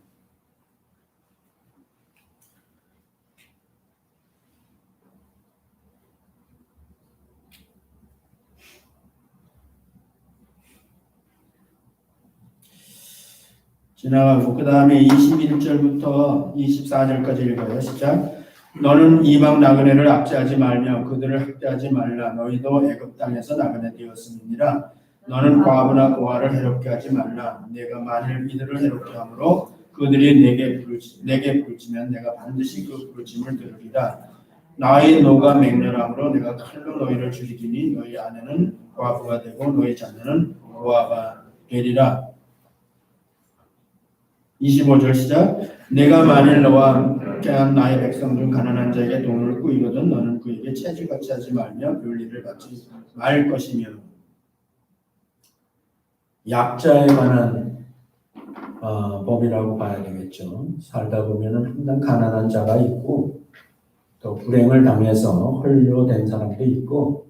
지나가고 그 다음에 21절부터 24절까지 읽어요. 시작. 너는 이방 나그네를 압제하지 말며 그들을 학대하지 말라. 너희도 애굽 땅에서 나그네 되었음이니라. 너는 과부나 고아를 해롭게 하지 말라. 내가 만일 이들을 해롭게 함으로 그들이 내게 부르짖으면 내가 반드시 그 부르짖음을 들으리라. 나의 노가 맹렬함으로 내가 칼로 너희를 죽이리니 너희 아내는 과부가 되고 너희 자녀는 고아가 되리라. 25절 시작. 내가 만일 너와 함께한 나의 백성 중 가난한 자에게 돈을 꾸이거든 너는 그에게 채질같이 하지 말며 별일을 받지 말 것이며. 약자에 관한 법이라고 봐야 되겠죠. 살다 보면은 항상 가난한 자가 있고 또 불행을 당해서 홀로 된 사람도 있고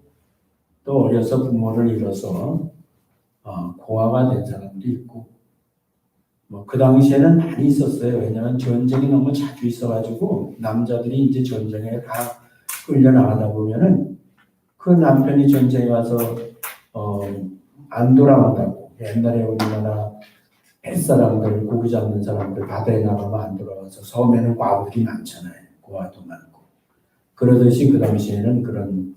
또 어려서 부모를 잃어서 고아가 된 사람도 있고 그 당시에는 많이 있었어요. 왜냐하면 전쟁이 너무 자주 있어가지고 남자들이 이제 전쟁에 다 끌려 나가다 보면은 그 남편이 전쟁에 와서 안 돌아온다고. 옛날에 우리나라 햇사람들, 고기 잡는 사람들 바다에 나가면 안 돌아와서 섬에는 과부들이 많잖아요. 고아도 많고. 그러듯이 그 당시에는 그런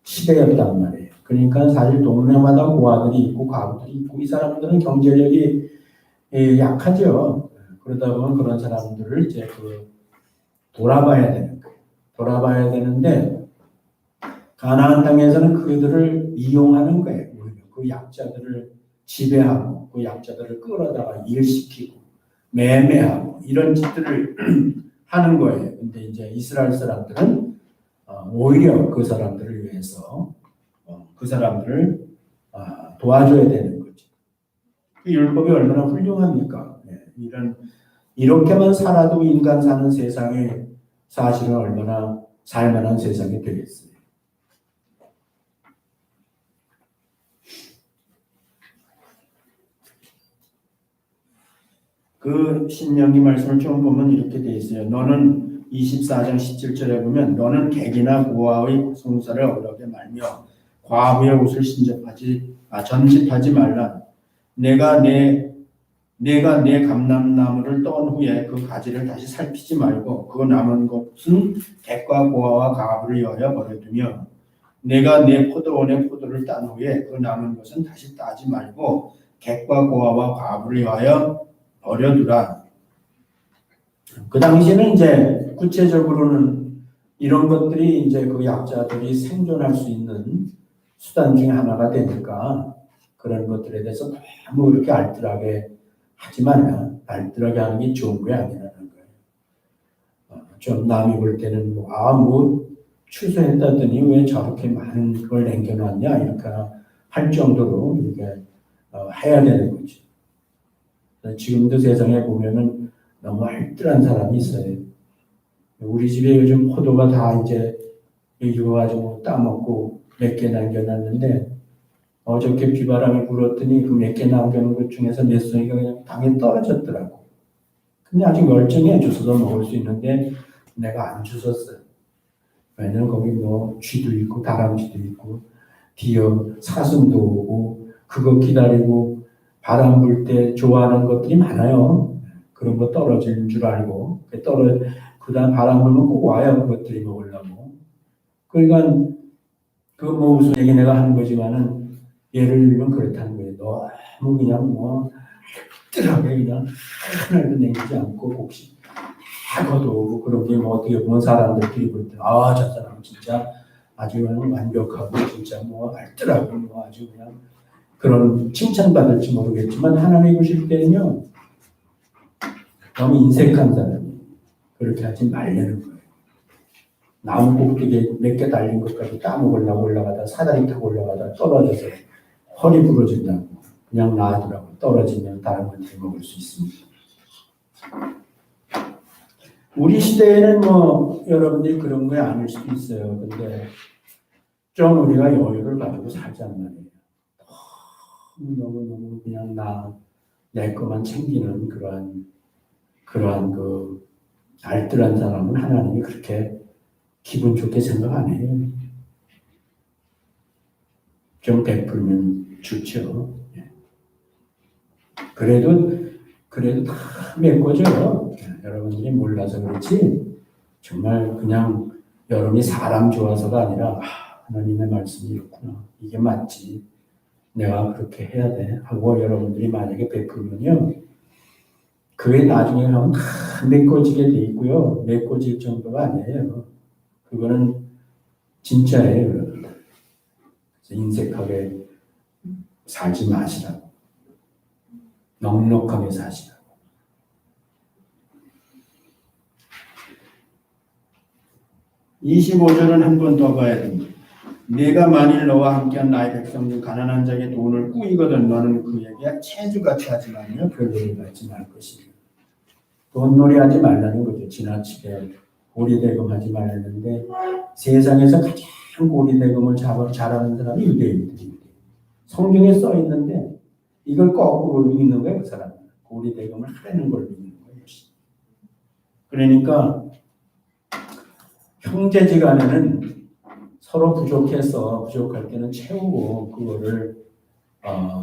시대였단 말이에요. 그러니까 사실 동네마다 고아들이 있고 과부들이 있고 이 사람들은 경제력이 약하죠. 그러다 보면 그런 사람들을 이제 돌아봐야 되는 거예요. 돌아봐야 되는데 가나안 땅에서는 그들을 이용하는 거예요. 그 약자들을 지배하고 그 약자들을 끌어다가 일시키고 매매하고 이런 짓들을 하는 거예요. 근데 이제 이스라엘 사람들은 오히려 그 사람들을 위해서 그 사람들을 도와줘야 되는 거죠. 그 율법이 얼마나 훌륭합니까? 이렇게만 살아도 인간 사는 세상에 사실은 얼마나 살만한 세상이 되겠어요. 그 신명기 말씀을 좀 보면 이렇게 돼 있어요. 너는 24장 17절에 보면 너는 객이나 고아의 송사를 어렵게 말며 과부의 옷을 전집하지 말라. 내가 내 감람나무를 떤 후에 그 가지를 다시 살피지 말고 그 남은 것은 객과 고아와 과부를 위하여 버려두며 내가 내 포도원의 포도를 딴 후에 그 남은 것은 다시 따지 말고 객과 고아와 과부를 위하여 버려두라. 그 당시에는 이제 구체적으로는 이런 것들이 이제 그 약자들이 생존할 수 있는 수단 중에 하나가 되니까 그런 것들에 대해서 너무 이렇게 알뜰하게 하지 말라. 알뜰하게 하는 게 좋은 게 아니라는 거예요. 좀 남이 볼 때는 취소했다더니 왜 저렇게 많은 걸 남겨놨냐 이렇게 할 정도로 이렇게 해야 되는 거죠. 지금도 세상에 보면은 너무 알뜰한 사람이 있어요. 우리 집에 요즘 포도가 다 이제 익어가지고 따먹고 몇 개 남겨놨는데 어저께 비바람이 불었더니 그 몇 개 남겨놓은 것 중에서 몇 송이가 그냥 땅에 떨어졌더라고. 근데 아직 멀쩡해. 주워서 먹을 수 있는데 내가 안 주웠어요. 왜냐면 거기 쥐도 있고 다람쥐도 있고 사슴도 오고 그거 기다리고 바람 불 때 좋아하는 것들이 많아요. 그런 거 떨어질 줄 알고 그다음 바람 불면 꼭 와요. 그것들이 먹으려고. 그러니까 무슨 얘기 내가 하는 거지만은 예를 들면 그렇다는 거예요. 너무 그냥 알뜰하게 그냥 하나도 내지 않고 곡식 다 거두고 그런 게 어떻게 보면 사람들끼리 볼 때 저 사람 진짜 아주 그냥 완벽하고 진짜 뭐 알뜰하고 뭐 아주 그냥 그런 칭찬받을지 모르겠지만 하나님 보실 때는요 너무 인색한 사람이 그렇게 하지 말라는 거예요. 나무 꼭대기에 몇 개 달린 것까지 따먹으려고 올라가다 사다리 타고 올라가다 떨어져서 허리 부러진다고 그냥 놔두라고 떨어지면 다른 것들 먹을 수 있습니다. 우리 시대에는 뭐 여러분들이 그런 게 아닐 수도 있어요. 근데 좀 우리가 여유를 가지고 살잔 말이에요. 너무 그냥 내 것만 챙기는 그러한 그 알뜰한 사람은 하나님이 그렇게 기분 좋게 생각 안 해요. 좀 베풀면 좋죠. 그래도 다 메꿔줘요. 여러분들이 몰라서 그렇지 정말 그냥 여러분이 사람 좋아서가 아니라 하나님의 말씀이 이렇구나. 이게 맞지. 내가 그렇게 해야 돼. 하고 여러분들이 만약에 베풀면요. 그게 나중에 가면 다 메꿔지게 돼 있고요. 메꿔질 정도가 아니에요. 그거는 진짜예요. 여러분들. 인색하게 살지 마시라고. 넉넉하게 사시라고. (25절은) 한 번 더 봐야 됩니다. 내가 만일 너와 함께한 나의 백성 중 가난한 자에게 돈을 꾸이거든 너는 그에게 채주같이 하지 말며 별로를 받지 말 것이다. 돈놀이하지 말라는 거죠. 지나치게 고리대금하지 말라는데 세상에서 가장 고리대금을 잘하는 사람이 유대인들입니다. 성경에 써 있는데 이걸 거꾸로 읽는 거예요. 그 사람은. 고리대금을 하라는 걸 읽는 거예요. 그러니까 형제지간에는 서로 부족할 때는 채우고 그거를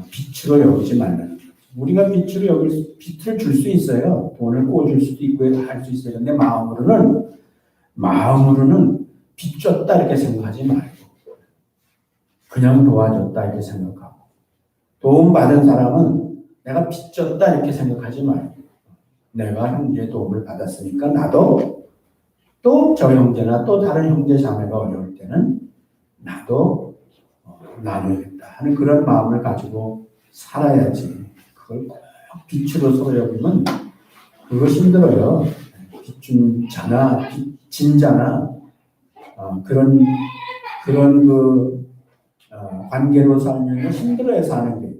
빛으로 여기지 말라는 거죠. 우리가 빛을 줄 수 있어요. 돈을 꿔줄 수도 있고 할 수 있어요. 근데 마음으로는 빚줬다 이렇게 생각하지 말고 그냥 도와줬다 이렇게 생각하고 도움 받은 사람은 내가 빚줬다 이렇게 생각하지 말고 내가 형제의 도움을 받았으니까 나도 또 저 형제나 또 다른 형제 자매가 어려울 때는 나도 나누겠다 하는 그런 마음을 가지고 살아야지. 그걸 꼭 빛으로 소여보면 그거 힘들어요. 빚준 자나 빚진 자나 그런 관계로 살면 힘들어요. 사는 게.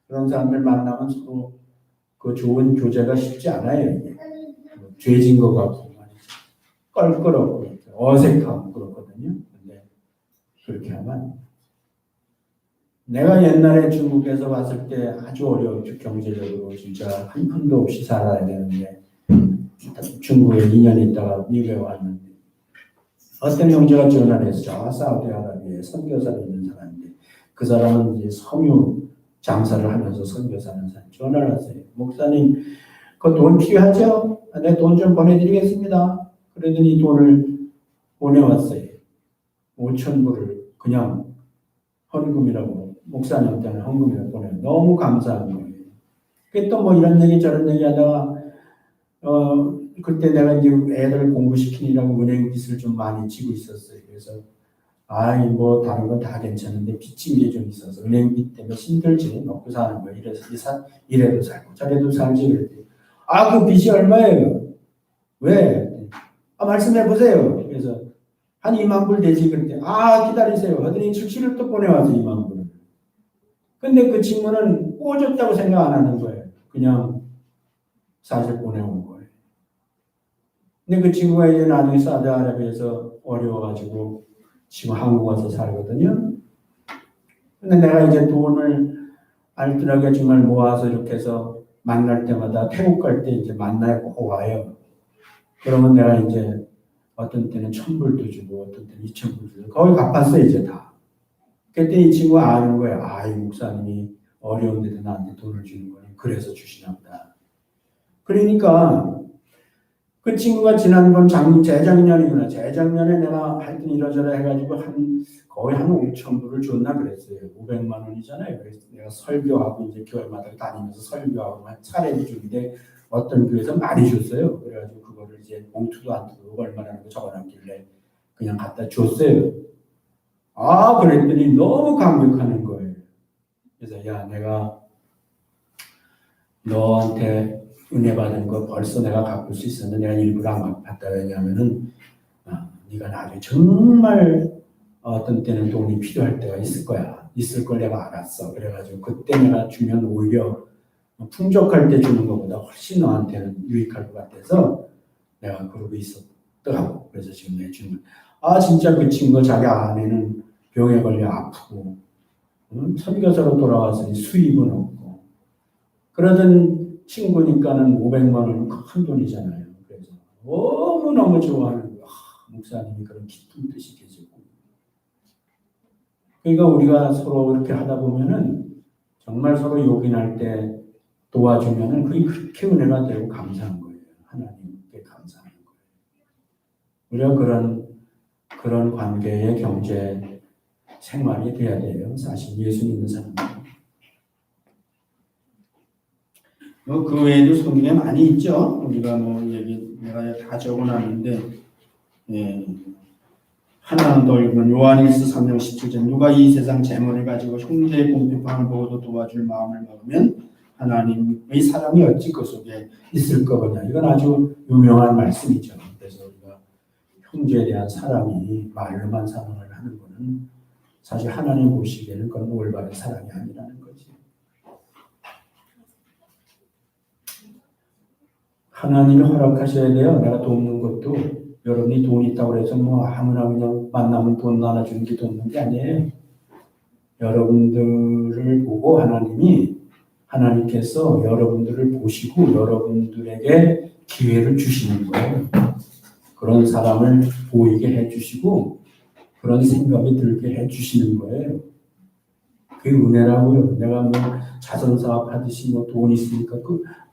그런 사람들 만나면 서로 그 좋은 교제가 쉽지 않아요. 이게. 죄진 것 같고 껄끄럽고 어색하고 그렇거든요. 근데 그렇게 하면 내가 옛날에 중국에서 왔을 때 아주 어려웠죠. 경제적으로 진짜 한 푼도 없이 살아야 되는데 중국에 2년 있다가 미국에 왔는데 어떤 형제가 전화를 해서 저 사우디아라비아에 선교사로 있는 사람인데 그 사람은 이제 섬유 장사를 하면서 선교사는 사람 전화를 했어요. 목사님 그 돈 필요하죠? 내 돈 좀 보내드리겠습니다. 그러더니 돈을 보내왔어요. 5,000불을 그냥 헌금이라고 목사님한테는 헌금이라고 보내요. 너무 감사한 거예요. 또 뭐 이런 얘기 저런 얘기 하다가 그때 내가 이제 애들 공부시키느라고 은행 빚을 좀 많이 지고 있었어요. 그래서 뭐 다른 건 다 괜찮은데 빚진 게 좀 있어서 은행 빚 때문에 힘들지 먹고 사는 거예요. 이래도 살고 저래도 살지 그랬더니 그 빚이 얼마예요? 왜? 말씀해 보세요. 그래서 한 2만 불 되지 그랬더니 기다리세요. 하더니 출시를 또 보내와서 2만 불. 근데 그 친구는 꿔줬다고 생각 안 하는 거예요. 그냥 사실 보내온 거예요. 근데 그 친구가 이제 나중에 사우디아라비아에서 어려워가지고 지금 한국 와서 살거든요. 근데 내가 이제 돈을 알뜰하게 정말 모아서 이렇게 해서 만날 때마다 태국 갈 때 이제 만나야 꼭 와요. 그러면 내가 이제 어떤 때는 1,000불도 주고 어떤 때는 2,000불도 주고 거의 갚았어요 이제 다. 그때 이 친구가 아는 거예요. 이 목사님이 어려운데도 나한테 돈을 주는 거니 그래서 주시나 보다. 그러니까 그 친구가 지난번 재작년이구나. 재작년에 내가 하여튼 이러저러 해가지고 거의 한 5,000불을 줬나 그랬어요. 500만 원이잖아요. 그래서 내가 설교하고 이제 교회마다 다니면서 설교하고 차례를 주는데 어떤 교회에서 많이 줬어요. 그래가지고 그거를 이제 봉투도 안 뜯고 얼마나 적어놨길래 그냥 갖다 줬어요. 그랬더니 너무 감격하는 거예요. 그래서 야, 내가 너한테 은혜 받은 거 벌써 내가 갚을 수 있었는데 내가 일부러 안 갚았다. 왜냐하면은 네가 나중에 정말 어떤 때는 돈이 필요할 때가 있을 거야. 있을 걸 내가 알았어. 그래가지고 그때 내가 주면 오히려 풍족할 때 주는 것보다 훨씬 너한테는 유익할 것 같아서 내가 그러고 있었더라고. 그래서 지금 내 주는 진짜 그 친구 자기 아내는 병에 걸려 아프고 선교사로 돌아와서 수입은 없고 그러던 친구니까는 500만 원은 큰 돈이잖아요. 그래서 너무너무 좋아하는 거야. 목사님이 그런 깊은 뜻이 계시고 그러니까 우리가 서로 이렇게 하다 보면은 정말 서로 요긴할 때 도와주면은 그게 그렇게 은혜가 되고 감사한 거예요. 하나님께 감사하는 거예요. 우리가 그런 관계의 경제 생활이 돼야 돼요. 사실 예수 믿는 사람들. 그 외에도 성경에 많이 있죠. 우리가 내가 다 적어놨는데, 예. 하나는 더 읽은 요한일서 3장 17절 누가 이 세상 재물을 가지고 형제의 공평함을 보고도 도와줄 마음을 먹으면 하나님의 사랑이 어찌 그 속에 있을 거냐. 이건 아주 유명한 말씀이죠. 그래서 우리가 형제에 대한 사랑이 말로만 사랑을 하는 것은 사실 하나님 보시기에는 그건 올바른 사랑이 아니라는 거지. 하나님이 허락하셔야 돼요. 내가 돕는 것도 여러분이 돈 있다고 해서 아무나 그냥 만나면 돈 나눠주는 게 돕는 게 아니에요. 여러분들을 보고 하나님께서 여러분들을 보시고 여러분들에게 기회를 주시는 거예요. 그런 사람을 보이게 해주시고 그런 생각이 들게 해주시는 거예요. 그게 은혜라고요. 내가 자선사업 하듯이 돈 있으니까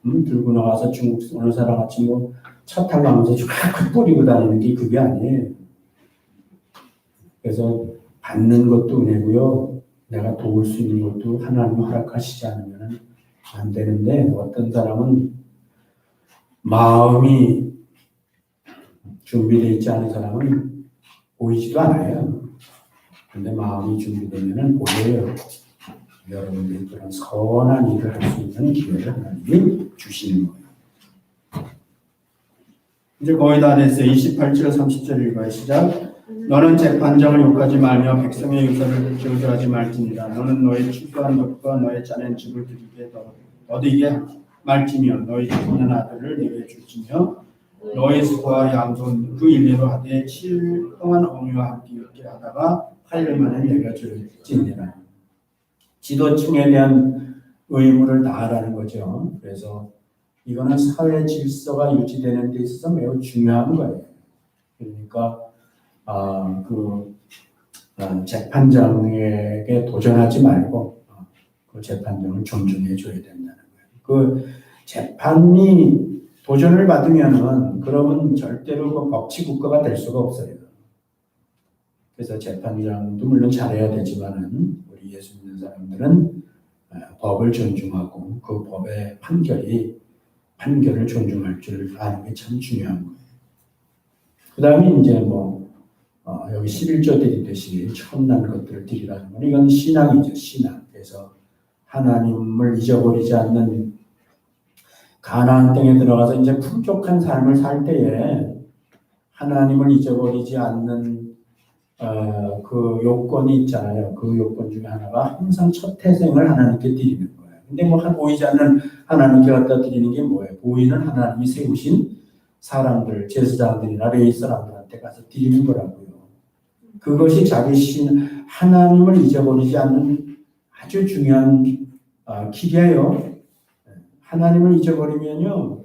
들고 나가서 중국 어느 사람 같이 차 타고 가면서 쫙 뿌리고 다니는 게 그게 아니에요. 그래서 받는 것도 은혜고요. 내가 도울 수 있는 것도 하나님 허락하시지 않으면 안 되는데 어떤 사람은 마음이 준비되어 있지 않은 사람은 보이지도 않아요. 그런데 마음이 준비되면 보여요. 여러분들이 그런 선한 일을 할 수 있는 기회를 하나님이 주시는 거예요. 이제 거의 다 됐어요. 28절 30절 읽어요. 시작. 너는 재판장을 욕하지 말며 백성의 유서를 저주하지 말지니라. 너는 너의 추수한 것과 너의 짜낸 집을 드리게 얻이게 말지며 너희 죽는 아들을 내게 줄지며 너의 소와 양손 그 일례로 하되 7일 동안 어미와 함께 있게 하다가 8일 만에 내가 줄지니라. 지도층에 대한 의무를 다하라는 거죠. 그래서 이거는 사회 질서가 유지되는 데 있어서 매우 중요한 거예요. 그러니까 재판장에게 도전하지 말고 그 재판장을 존중해 줘야 된다는 거예요. 그 재판이 도전을 받으면은 그러면 절대로 그 법치 국가가 될 수가 없어요. 그래서 재판장도 물론 잘해야 되지만은 우리 예수 믿는 사람들은 법을 존중하고 그 법의 판결을 존중할 줄 아는 게 참 중요한 거예요. 그 다음에 이제 여기 11조 드리듯이 천난 것들을 드리라는 건 이건 신앙이죠. 신앙. 그래서 하나님을 잊어버리지 않는 가나안 땅에 들어가서 이제 풍족한 삶을 살 때에 하나님을 잊어버리지 않는 그 요건이 있잖아요. 그 요건 중에 하나가 항상 첫 태생을 하나님께 드리는 거예요. 근데 보이지 않는 하나님께 갖다 드리는 게 뭐예요? 보이는 하나님이 세우신 사람들, 제사장들이나 레위 사람들한테 가서 드리는 거라고요. 그것이 하나님을 잊어버리지 않는 아주 중요한 길이에요. 하나님을 잊어버리면요,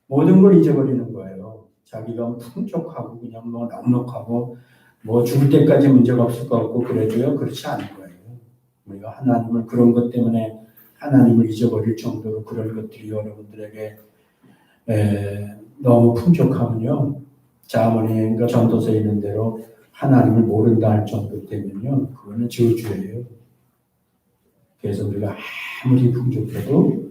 모든 걸 잊어버리는 거예요. 자기가 풍족하고 그냥 넉넉하고 죽을 때까지 문제가 없을 것 같고 그래도요, 그렇지 않은 거예요. 우리가 하나님을 그런 것 때문에 하나님을 잊어버릴 정도로 그런 것들이 여러분들에게 너무 풍족하면요, 자문이 전도서에 있는 대로 하나님을 모른다 할 정도 되면요, 그거는 저주예요. 그래서 우리가 아무리 풍족해도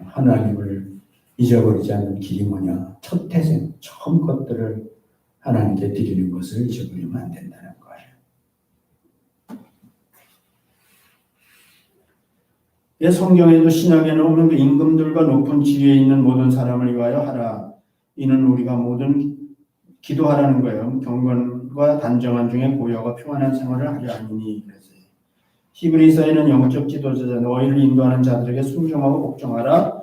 하나님을 잊어버리지 않는 길이 뭐냐? 첫 태생, 처음 것들을 하나님께 드리는 것을 잊어버리면 안 된다는 거예요. 성경에도 신약에는 오는 그 임금들과 높은 지위에 있는 모든 사람을 위하여 하라. 이는 우리가 모든 기도하라는 거예요. 경건과 단정한 중에 고요하고 평안한 생활을 하려 하니니. 그래서 히브리서에는 영적 지도자자 너희를 인도하는 자들에게 순종하고 복종하라.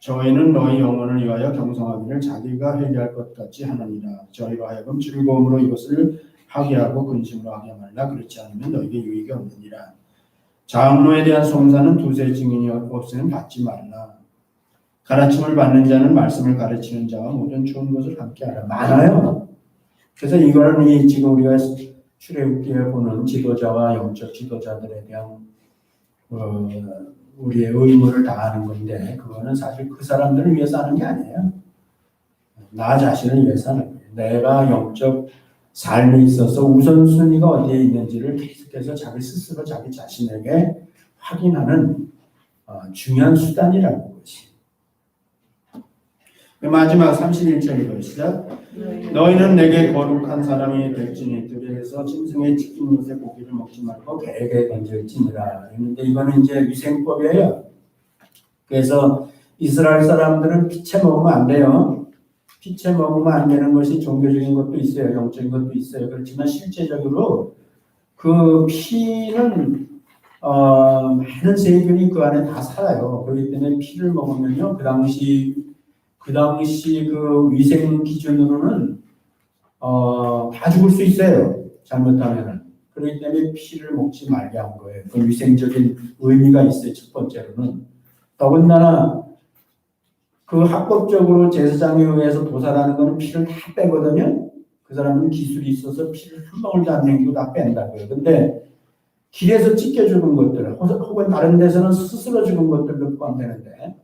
저희는 너희 영혼을 위하여 경성하기를 자기가 회개할 것 같이 하느니라. 저희로 하여금 즐거움으로 이것을 하게 하고 근심으로 하게 말라. 그렇지 않으면 너희에게 유익이 없느니라. 장로에 대한 송사는 두세 증인이 없으면 받지 말라. 가르침을 받는 자는 말씀을 가르치는 자와 모든 좋은 것을 함께하라. 많아요. 그래서 이거는 지금 우리가 출애굽기에 보는 지도자와 영적 지도자들에 대한 우리의 의무를 다하는 건데, 그거는 사실 그 사람들을 위해서 하는 게 아니에요. 나 자신을 위해서 하는 거예요. 내가 영적 삶에 있어서 우선순위가 어디에 있는지를 계속해서 자기 스스로 자기 자신에게 확인하는 중요한 수단이라는 것이. 마지막 31절 이것이죠. 너희는 내게 거룩한 사람이 될지니 들에서 짐승의 치킨 것의 고기를 먹지 말고 개에게 던질지니라. 그런데 이거는 이제 위생법이에요. 그래서 이스라엘 사람들은 피채 먹으면 안 돼요. 피채 먹으면 안 되는 것이 종교적인 것도 있어요. 영적인 것도 있어요. 그렇지만 실제적으로 그 피는 많은 세균이 그 안에 다 살아요. 그렇기 때문에 피를 먹으면요, 그 당시 그 위생 기준으로는 다 죽을 수 있어요. 잘못하면은. 그렇기 때문에 피를 먹지 말게 한 거예요. 그 위생적인 의미가 있어요. 첫 번째로는. 더군다나 그 합법적으로 제사장에 의해서 도살하는 거는 피를 다 빼거든요. 그 사람은 기술이 있어서 피를 한 방울도 안 남기고 다 뺀다고요. 근데 길에서 찢겨 죽은 것들, 혹은 다른 데서는 스스로 죽은 것들도 포함되는데,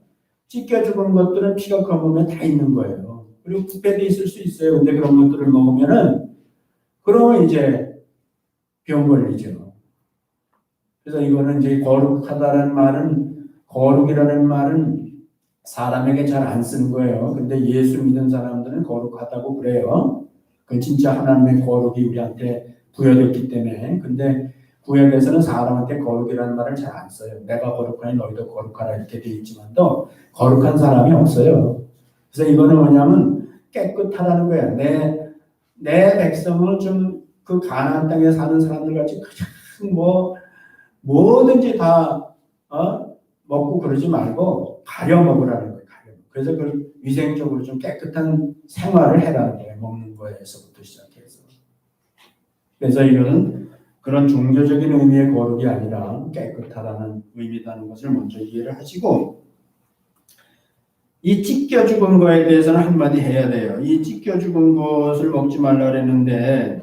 찢겨 죽은 것들은 피가 검으면 다 있는 거예요. 그리고 부패도 있을 수 있어요. 근데 그런 것들을 먹으면은, 그러면 이제 병 걸리죠. 그래서 이거는 이제 거룩이라는 말은 사람에게 잘 안 쓰는 거예요. 근데 예수 믿는 사람들은 거룩하다고 그래요. 그건 진짜 하나님의 거룩이 우리한테 부여됐기 때문에. 근데 구약에서는 사람한테 거룩이라는 말을 잘 안 써요. 내가 거룩하니 너희도 거룩하라 이렇게 돼 있지만도 거룩한 사람이 없어요. 그래서 이거는 뭐냐면 깨끗하다는 거야. 내 백성을 좀 그 가나안 땅에 사는 사람들 같이 그냥 뭐든지 다 먹고 그러지 말고 가려 먹으라는 거예요. 그래서 그 위생적으로 좀 깨끗한 생활을 해라는 거예요. 먹는 거에서부터 시작해서. 그래서 이거는 그런 종교적인 의미의 거룩이 아니라 깨끗하다는 의미라는 것을 먼저 이해를 하시고, 이 찢겨 죽은 거에 대해서는 한마디 해야 돼요. 이 찢겨 죽은 것을 먹지 말라 그랬는데,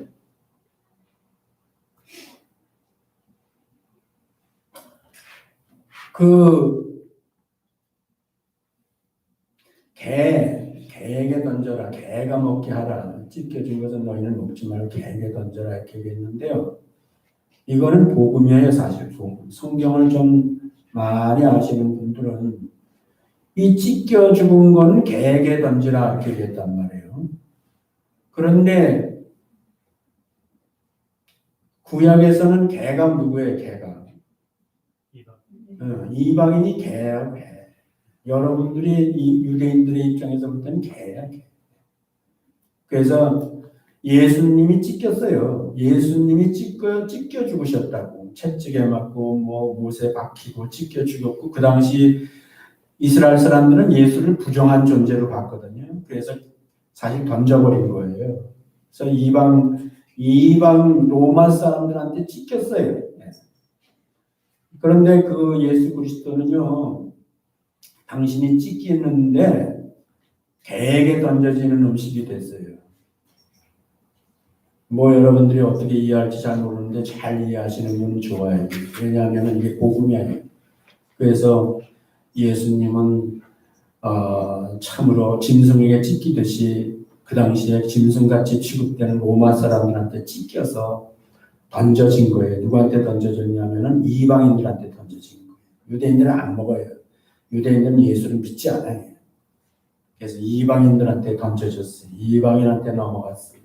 개에게 던져라. 개가 먹게 하라. 찢겨진 것은 너희는 먹지 말고 개에게 던져라. 이렇게 얘기했는데요. 이거는 복음이에요, 사실. 복음. 성경을 좀 많이 아시는 분들은 이 찢겨 죽은 건 개에게 던지라 이렇게 얘기했단 말이에요. 그런데 구약에서는 개가 누구예요? 개가 이방인이 개예요. 개. 여러분들이 이 유대인들의 입장에서 볼 때는 개야. 개. 그래서 예수님이 찢겼어요. 예수님이 찢겨 죽으셨다고. 채찍에 맞고 못에 박히고 찢겨 죽였고, 그 당시 이스라엘 사람들은 예수를 부정한 존재로 봤거든요. 그래서 사실 던져버린 거예요. 그래서 이방 로마 사람들한테 찢겼어요. 그런데 그 예수 그리스도는요, 당신이 찢기는데 개에게 던져지는 음식이 됐어요. 여러분들이 어떻게 이해할지 잘 모르는데 잘 이해하시는 분은 좋아요. 왜냐하면 이게 복음이 아니에요. 그래서 예수님은 참으로 짐승에게 찢기듯이 그 당시에 짐승같이 취급되는 로마 사람들한테 찢겨서 던져진 거예요. 누구한테 던져졌냐면은 이방인들한테 던져진 거예요. 유대인들은 안 먹어요. 유대인들은 예수를 믿지 않아요. 그래서 이방인들한테 던져졌어요. 이방인한테 넘어갔어요.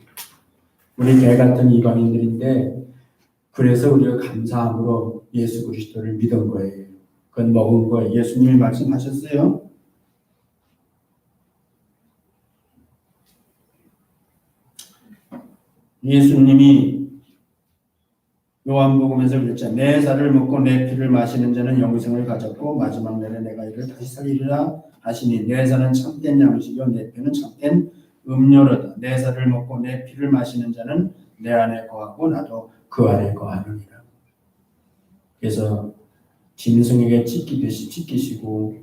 우리 개 같은 이방인들인데, 그래서 우리가 감사함으로 예수 그리스도를 믿은 거예요. 그건 먹은 거예요. 예수님이 말씀하셨어요. 예수님이 요한복음에서 그랬잖아요. 내 살을 먹고 내 피를 마시는 자는 영생을 가졌고 마지막 날에 내가 이를 다시 살리리라 하시니 내 살은 참된 양식이요 내 피는 참된 음료로다. 내 살을 먹고 내 피를 마시는 자는 내 안에 거하고 나도 그 안에 거하느니라. 그래서 짐승에게 찢기듯이 찢기시고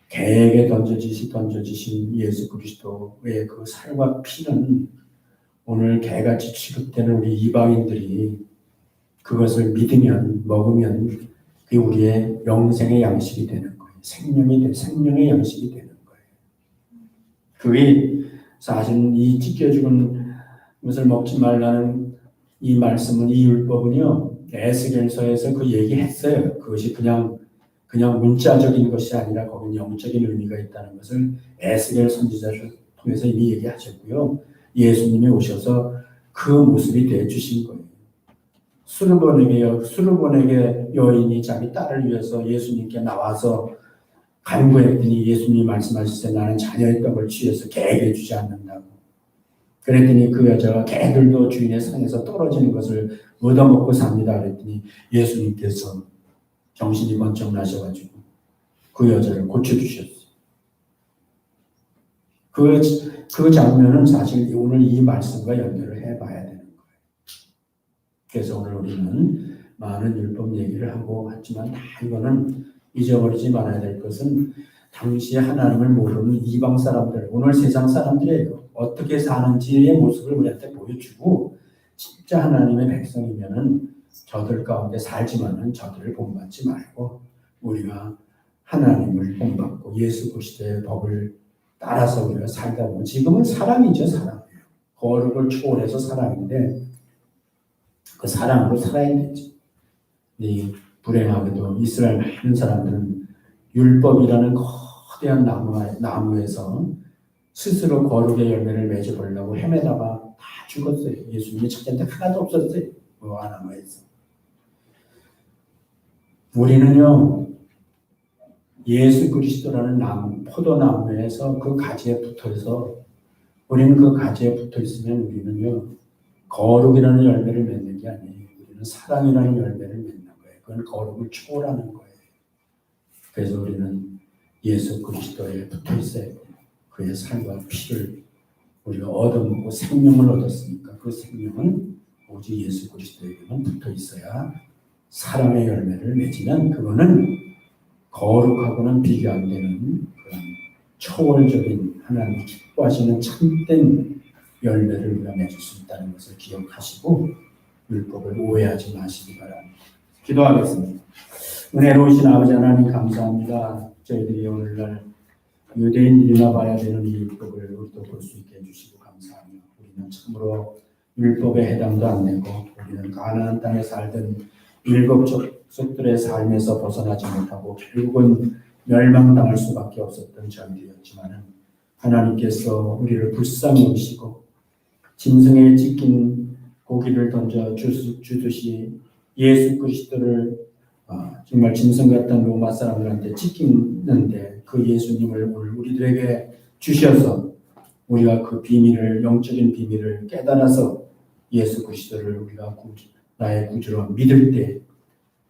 개에게 던져지신 예수 그리스도의 그 살과 피는 오늘 개같이 취급되는 우리 이방인들이 그것을 믿으면 먹으면 그게 우리의 영생의 양식이 되는 거예요. 생명의 양식이 되는 거예요. 그게 사실 이 찢겨 죽은 것을 먹지 말라는 이 말씀은 이 율법은요. 에스겔서에서 그 얘기했어요. 그것이 그냥 문자적인 것이 아니라 거기는 영적인 의미가 있다는 것을 에스겔 선지자를 통해서 이미 얘기하셨고요. 예수님이 오셔서 그 모습이 되어 주신 거예요. 수르본에게 여인이 자기 딸을 위해서 예수님께 나와서 간구했더니 예수님이 말씀하시되 나는 자녀의 떡을 취해서 개에게 주지 않는다고. 그랬더니 그 여자가 개들도 주인의 상에서 떨어지는 것을 얻어먹고 삽니다. 그랬더니 예수님께서 정신이 번쩍 나셔가지고 그 여자를 고쳐주셨어요. 그 장면은 사실 오늘 이 말씀과 연결을 해봐야 되는 거예요. 그래서 오늘 우리는 많은 율법 얘기를 하고 왔지만 다 이거는 잊어버리지 말아야 될 것은 당시에 하나님을 모르는 이방 사람들, 오늘 세상 사람들이에요. 어떻게 사는지의 모습을 우리한테 보여주고 진짜 하나님의 백성이면은 저들 가운데 살지만은 저들을 본받지 말고 우리가 하나님을 본받고 예수 그리스도의 법을 따라서 우리가 살다 보면 지금은 사랑이죠. 사랑이에요. 거룩을 초월해서 사랑인데 그 사랑으로 살아야 되지. 이 불행하게도 이스라엘 많은 사람들은 율법이라는 거대한 나무에서 스스로 거룩의 열매를 맺어보려고 헤매다가 다 죽었어요. 예수님이 찾았는데 하나도 없었어요. 그 나무에서. 우리는요. 예수 그리스도라는 나무, 포도나무에서 그 가지에 붙어서 우리는 그 가지에 붙어 있으면 우리는요. 거룩이라는 열매를 맺는 게 아니에요. 우리는 사랑이라는 열매를 맺는 거예요. 그건 거룩을 초월하는 거예요. 그래서 우리는 예수 그리스도에 붙어 있어야 돼요. 그의 살과 피를 우리가 얻어먹고 생명을 얻었으니까 그 생명은 오직 예수 그리스도에게만 붙어 있어야 사랑의 열매를 맺으면 그거는 거룩하고는 비교 안 되는 그런 초월적인 하나님이 기뻐하시는 참된 열매를 우리가 맺을 수 있다는 것을 기억하시고 율법을 오해하지 마시기 바랍니다. 기도하겠습니다. 은혜로우신 아버지 하나님 감사합니다. 저희들이 오늘날 유대인들이나 봐야 되는 이 율법을 우리도 볼 수 있게 해주시고 감사하며 우리는 참으로 율법에 해당도 안 되고 우리는 가나안 땅에 살던 일곱 족속들의 삶에서 벗어나지 못하고 결국은 멸망당할 수밖에 없었던 저희들이었지만 하나님께서 우리를 불쌍히 여기시고 짐승에 찢긴 고기를 던져 주듯이 예수 그리스도를 정말 짐승 같은 로마 사람들한테 찢기는데 그 예수님을 우리들에게 주셔서 우리가 그 비밀을 영적인 비밀을 깨달아서 예수 그리스도를 우리가 나의 구주로 믿을 때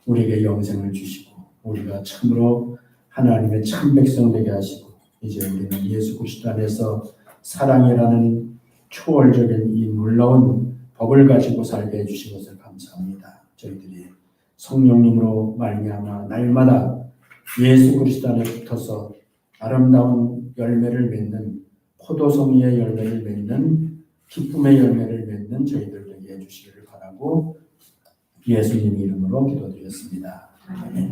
우리에게 영생을 주시고 우리가 참으로 하나님의 참 백성 되게 하시고 이제 우리는 예수 그리스도 안에서 사랑이라는 초월적인 이 놀라운 법을 가지고 살게 해주신 것을 감사합니다. 저희들이 성령님으로 말미암아 날마다 예수 그리스도 안에 붙어서 아름다운 열매를 맺는 포도송이의 열매를 맺는 기쁨의 열매를 맺는 저희들 되게 해주시기를 바라고 예수님 이름으로 기도드렸습니다. 아멘.